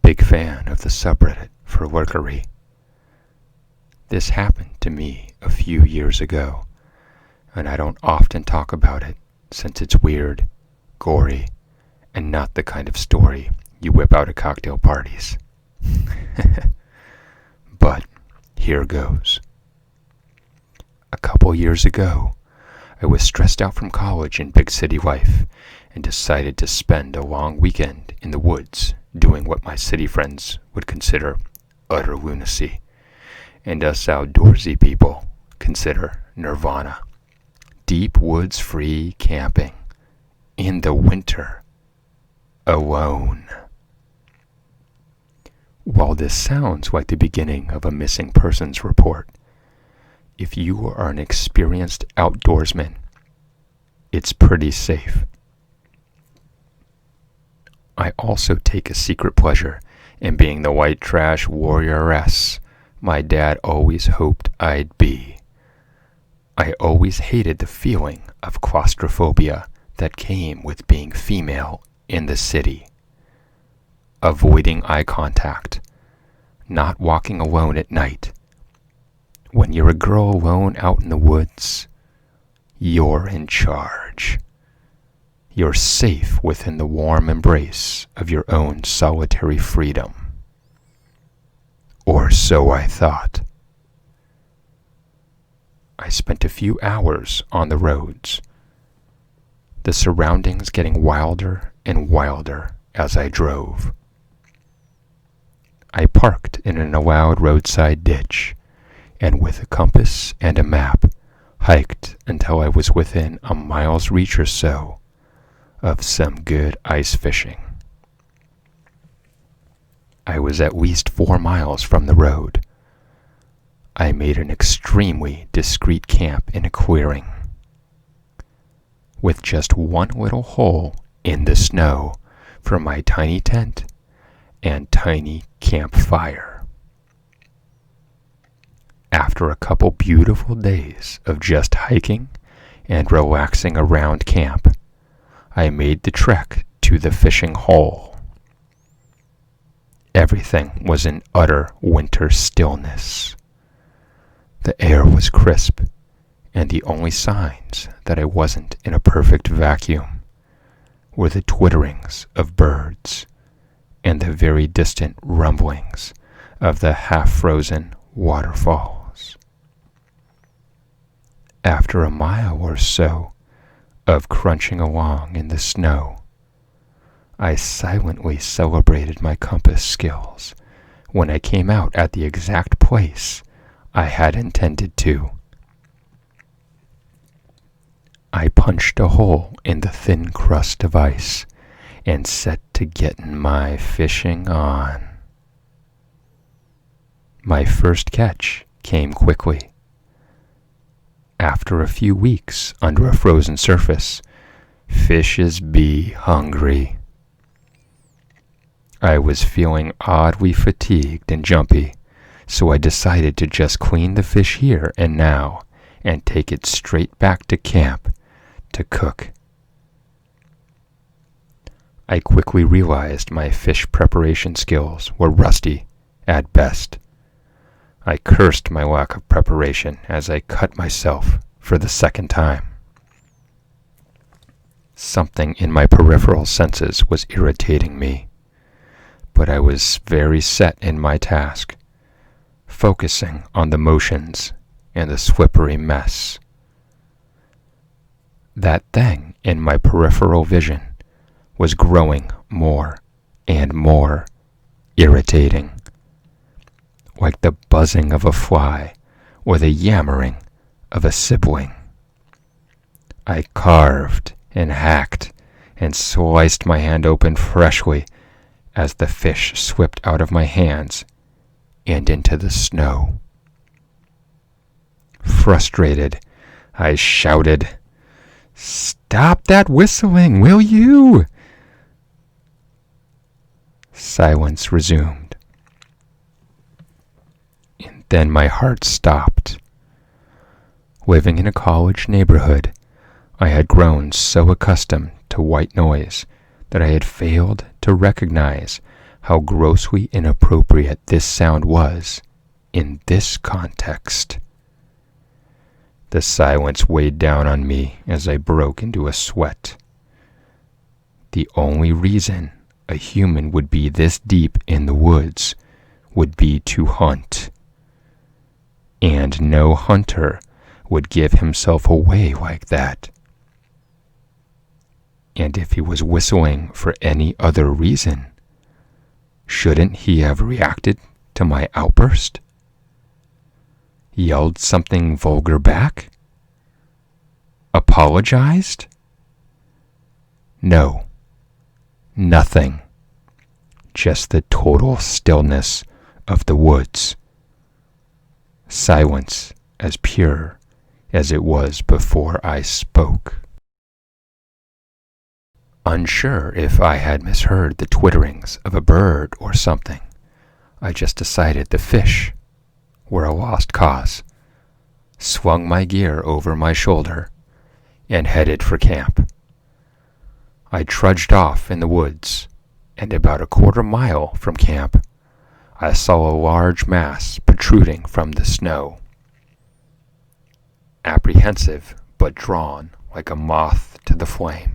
big fan of the subreddit for lurkery. This happened to me a few years ago, and I don't often talk about it since it's weird, gory, and not the kind of story you whip out at cocktail parties. But here goes. A couple years ago, I was stressed out from college and big city life and decided to spend a long weekend in the woods doing what my city friends would consider utter lunacy, and us outdoorsy people consider nirvana. Deep woods free camping in the winter, alone. While this sounds like the beginning of a missing persons report, if you are an experienced outdoorsman, it's pretty safe. I also take a secret pleasure in being the white trash warrioress my dad always hoped I'd be. I always hated the feeling of claustrophobia that came with being female in the city. Avoiding eye contact, not walking alone at night. When you're a girl alone out in the woods, you're in charge. You're safe within the warm embrace of your own solitary freedom. Or so I thought. I spent a few hours on the roads, the surroundings getting wilder and wilder as I drove. I parked in an allowed roadside ditch, and with a compass and a map, hiked until I was within a mile's reach or so of some good ice fishing. I was at least 4 miles from the road. I made an extremely discreet camp in a clearing, with just one little hole in the snow for my tiny tent and tiny campfire. After a couple beautiful days of just hiking and relaxing around camp, I made the trek to the fishing hole. Everything was in utter winter stillness. The air was crisp, and the only signs that I wasn't in a perfect vacuum were the twitterings of birds and the very distant rumblings of the half-frozen waterfalls. After a mile or so of crunching along in the snow, I silently celebrated my compass skills when I came out at the exact place I had intended to. I punched a hole in the thin crust of ice and set to getting my fishing on. My first catch came quickly. After a few weeks under a frozen surface, fishes be hungry. I was feeling oddly fatigued and jumpy, so I decided to just clean the fish here and now and take it straight back to camp to cook. I quickly realized my fish preparation skills were rusty at best. I cursed my lack of preparation as I cut myself for the second time. Something in my peripheral senses was irritating me, but I was very set in my task, focusing on the motions and the slippery mess. That thing in my peripheral vision was growing more and more irritating, like the buzzing of a fly or the yammering of a sibling. I carved and hacked and sliced my hand open freshly as the fish slipped out of my hands and into the snow. Frustrated, I shouted, "Stop that whistling, will you?" Silence resumed. And then my heart stopped. Living in a college neighborhood, I had grown so accustomed to white noise that I had failed to recognize how grossly inappropriate this sound was in this context. The silence weighed down on me as I broke into a sweat. The only reason a human would be this deep in the woods would be to hunt. And no hunter would give himself away like that. And if he was whistling for any other reason, shouldn't he have reacted to my outburst? Yelled something vulgar back? Apologized? No. Nothing. Just the total stillness of the woods. Silence as pure as it was before I spoke. Unsure if I had misheard the twitterings of a bird or something, I just decided the fish were a lost cause, swung my gear over my shoulder, and headed for camp. I trudged off in the woods, and about a quarter mile from camp, I saw a large mass protruding from the snow. Apprehensive but drawn like a moth to the flame,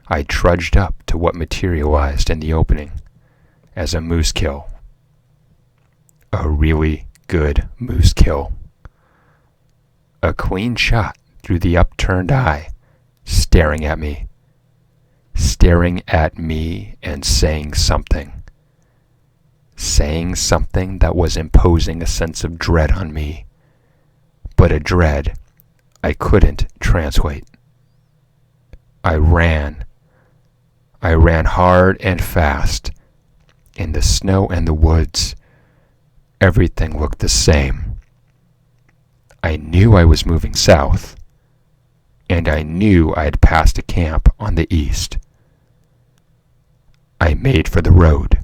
I trudged up to what materialized in the opening as a moose kill. A really good moose kill. A clean shot through the upturned eye, staring at me and saying something that was imposing a sense of dread on me, but a dread I couldn't translate. I ran hard and fast. In the snow and the woods, everything looked the same. I knew I was moving south, and I knew I had passed a camp on the east. I made for the road,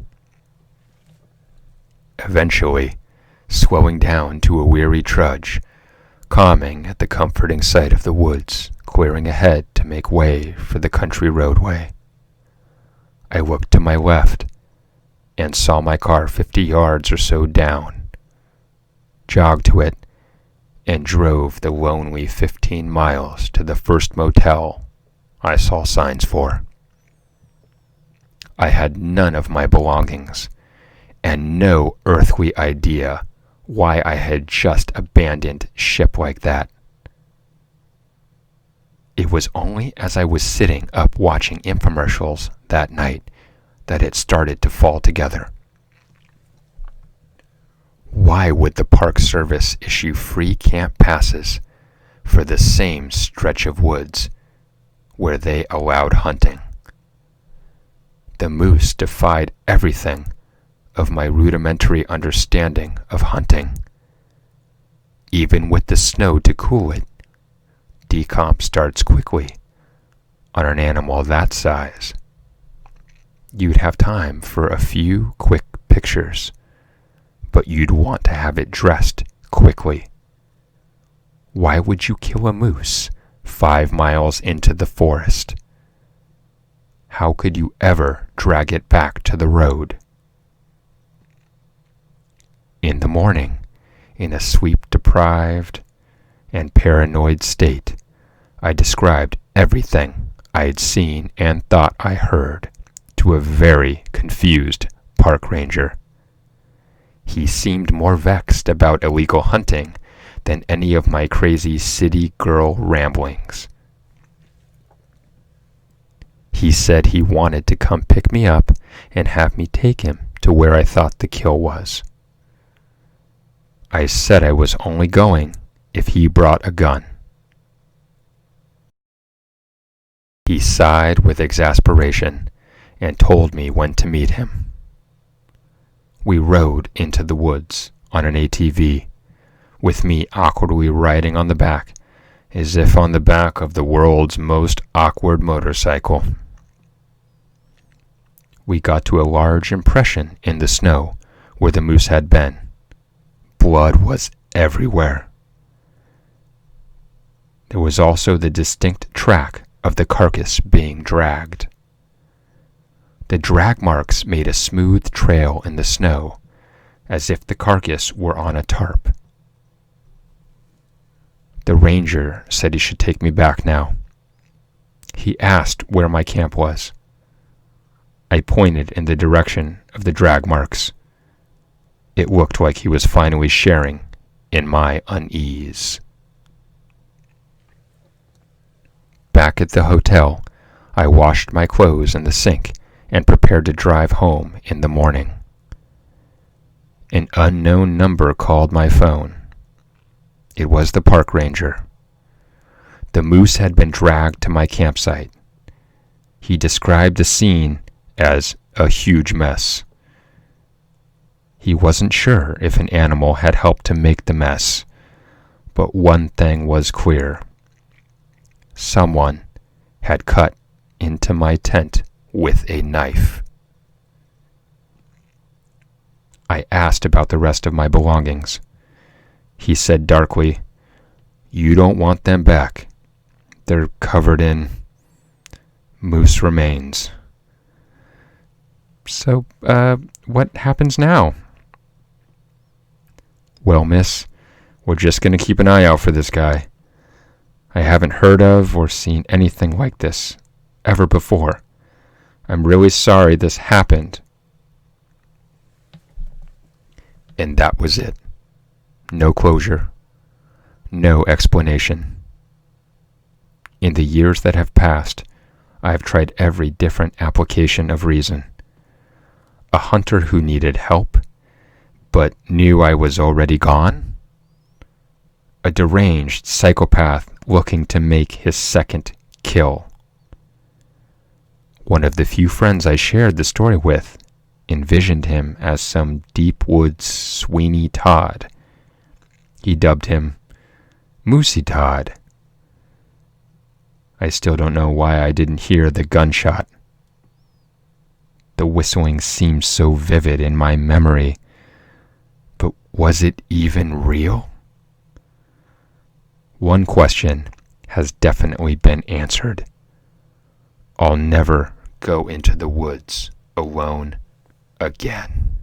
eventually slowing down to a weary trudge, calming at the comforting sight of the woods clearing ahead to make way for the country roadway. I looked to my left and saw my car 50 yards or so down, jogged to it, and drove the lonely 15 miles to the first motel I saw signs for. I had none of my belongings, and no earthly idea why I had just abandoned ship like that. It was only as I was sitting up watching infomercials that night that it started to fall together. Why would the Park Service issue free camp passes for the same stretch of woods where they allowed hunting? The moose defied everything of my rudimentary understanding of hunting. Even with the snow to cool it, decomp starts quickly on an animal that size. You'd have time for a few quick pictures, but you'd want to have it dressed quickly. Why would you kill a moose 5 miles into the forest? How could you ever drag it back to the road? In the morning, in a sleep-deprived and paranoid state, I described everything I had seen and thought I heard to a very confused park ranger. He seemed more vexed about illegal hunting than any of my crazy city girl ramblings. He said he wanted to come pick me up and have me take him to where I thought the kill was. I said I was only going if he brought a gun. He sighed with exasperation and told me when to meet him. We rode into the woods on an ATV, with me awkwardly riding on the back, as if on the back of the world's most awkward motorcycle. We got to a large impression in the snow where the moose had been. Blood was everywhere. There was also the distinct track of the carcass being dragged. The drag marks made a smooth trail in the snow, as if the carcass were on a tarp. The ranger said he should take me back now. He asked where my camp was. I pointed in the direction of the drag marks. It looked like he was finally sharing in my unease. Back at the hotel, I washed my clothes in the sink and prepared to drive home in the morning. An unknown number called my phone. It was the park ranger. The moose had been dragged to my campsite. He described the scene as a huge mess. He wasn't sure if an animal had helped to make the mess, but one thing was clear. Someone had cut into my tent with a knife. I asked about the rest of my belongings. He said darkly, "You don't want them back. They're covered in moose remains." So, what happens now? Well, miss, we're just going to keep an eye out for this guy. I haven't heard of or seen anything like this ever before. I'm really sorry this happened. And that was it. No closure. No explanation. In the years that have passed, I have tried every different application of reason. A hunter who needed help, but knew I was already gone? A deranged psychopath looking to make his second kill. One of the few friends I shared the story with envisioned him as some deep woods Sweeney Todd. He dubbed him Moosey Todd. I still don't know why I didn't hear the gunshot. The whistling seemed so vivid in my memory, but was it even real? One question has definitely been answered. I'll never go into the woods alone again.